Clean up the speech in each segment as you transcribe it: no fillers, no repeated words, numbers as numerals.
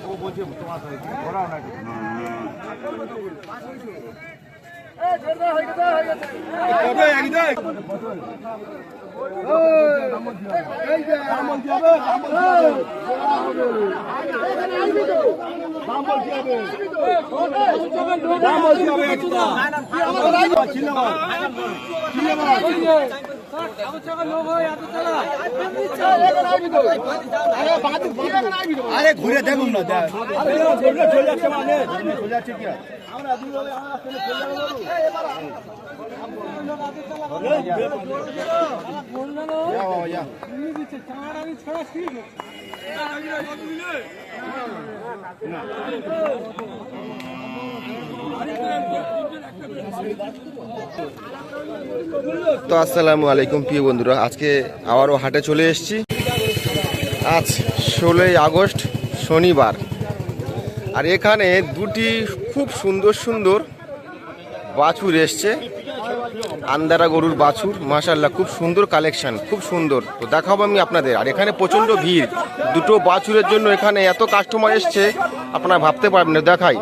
ও বলছে তোমার ঘোরাও নাকি আরে ঘুরে দেখুন না তো আসসালামু আলাইকুম প্রিয় বন্ধুরা, আজকে আবারও হাটে চলে এসেছি। আজ 16ই আগস্ট শনিবার, আর এখানে দুটি খুব সুন্দর সুন্দর বাছুর এসছে, আন্দারা গরুর বাছুর। মাশাআল্লাহ, খুব সুন্দর কালেকশন, খুব সুন্দর। তো দেখাবো আমি আপনাদের। আর এখানে প্রচণ্ড ভিড়, দুটো বাছুরের জন্য এখানে এত কাস্টমার এসছে আপনারা ভাবতে পারবেন না। দেখাই,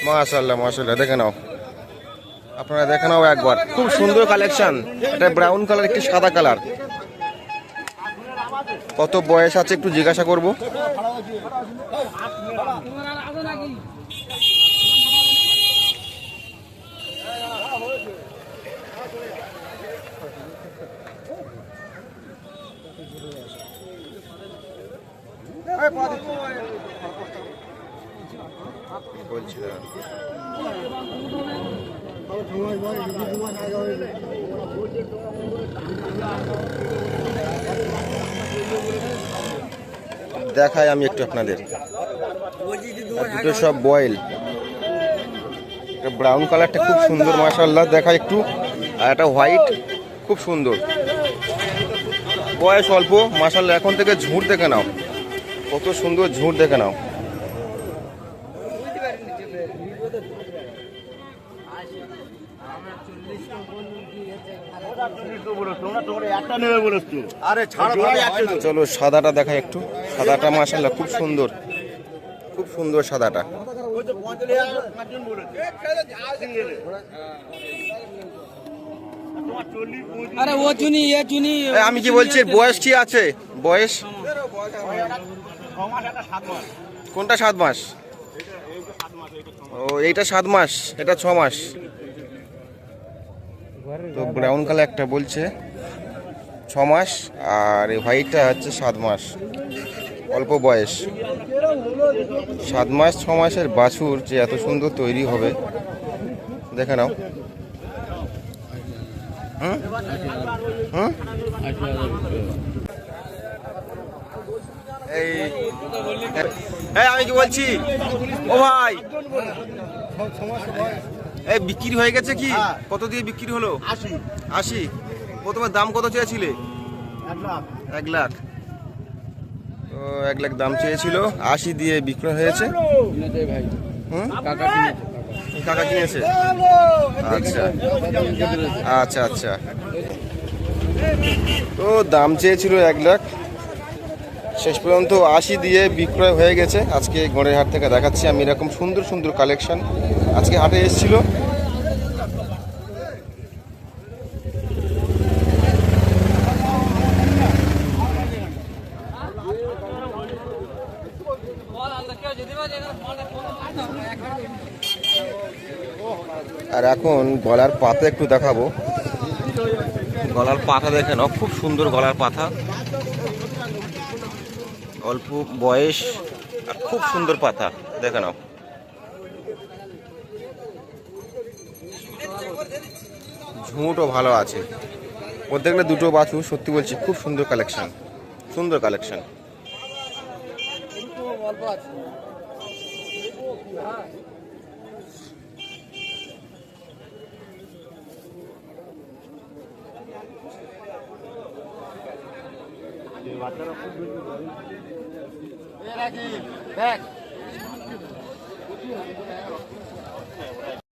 মাশাআল্লাহ মাশাআল্লাহ, দেখে নাও, আপনারা দেখে নাও একবার, খুব সুন্দর কালেকশন। এটা ব্রাউন কালার, একটি সাদা কালার। কত বয়স আছে একটু জিজ্ঞাসা করব। দেখাই আমি একটু আপনাদের, দুটো সব বয়েল। ব্রাউন কালারটা খুব সুন্দর মাশাআল্লাহ, দেখাই একটু। আর একটা হোয়াইট, খুব সুন্দর, বয়স অল্প মাশাআল্লাহ। এখন থেকে ঝুঁট দেখে নাও, কত সুন্দর ঝুঁট দেখে নাও। চলো সাদাটা দেখাই একটু। সাদাটা মাশাআল্লাহ খুব সুন্দর, খুব সুন্দর সাদাটা। আমি কি বলছি, বয়স কি আছে? বয়স কোনটা 7 মাস? ও, এইটা 7 মাস, এটা 6 মাস। তো ব্রাউন কালার একটা বলছে 6 মাস, আর এই হোয়াইটটা হচ্ছে 7 মাস, অল্প বয়স। 7 মাস 6 মাসের বাছুর যে এত সুন্দর তৈরি হবে দেখে নাও। এই আমি কি বলছি, ও ভাই, এই বিক্রি হয়ে গেছে কি? কত দিয়ে বিক্রি হলো? 80। প্রথমে দাম কত চেয়েছিলে? 1 লাখ। তো 1 লাখ দাম চেয়েছিল, 80 দিয়ে বিক্রয় হয়েছে। কাকা কিনেছে? আচ্ছা আচ্ছা আচ্ছা। তো দাম চেয়েছিল 1 লাখ, শেষ পর্যন্ত 80 দিয়ে বিক্রয় হয়ে গেছে। আজকে গড়ের হাট থেকে দেখাচ্ছি আমি এরকম সুন্দর সুন্দর কালেকশন আজকে হাটে এসেছিল। আর এখন গলার পাতা একটু দেখাবো। গলার পাতা দেখে নাও, খুব সুন্দর গলার পাতা, অল্প বয়স আর খুব সুন্দর পাতা দেখে নাও। ঝুঁটও ভালো আছে। প্রত্যেকটা দুটো বাছুর, সত্যি বলছি খুব সুন্দর কালেকশন, সুন্দর কালেকশন।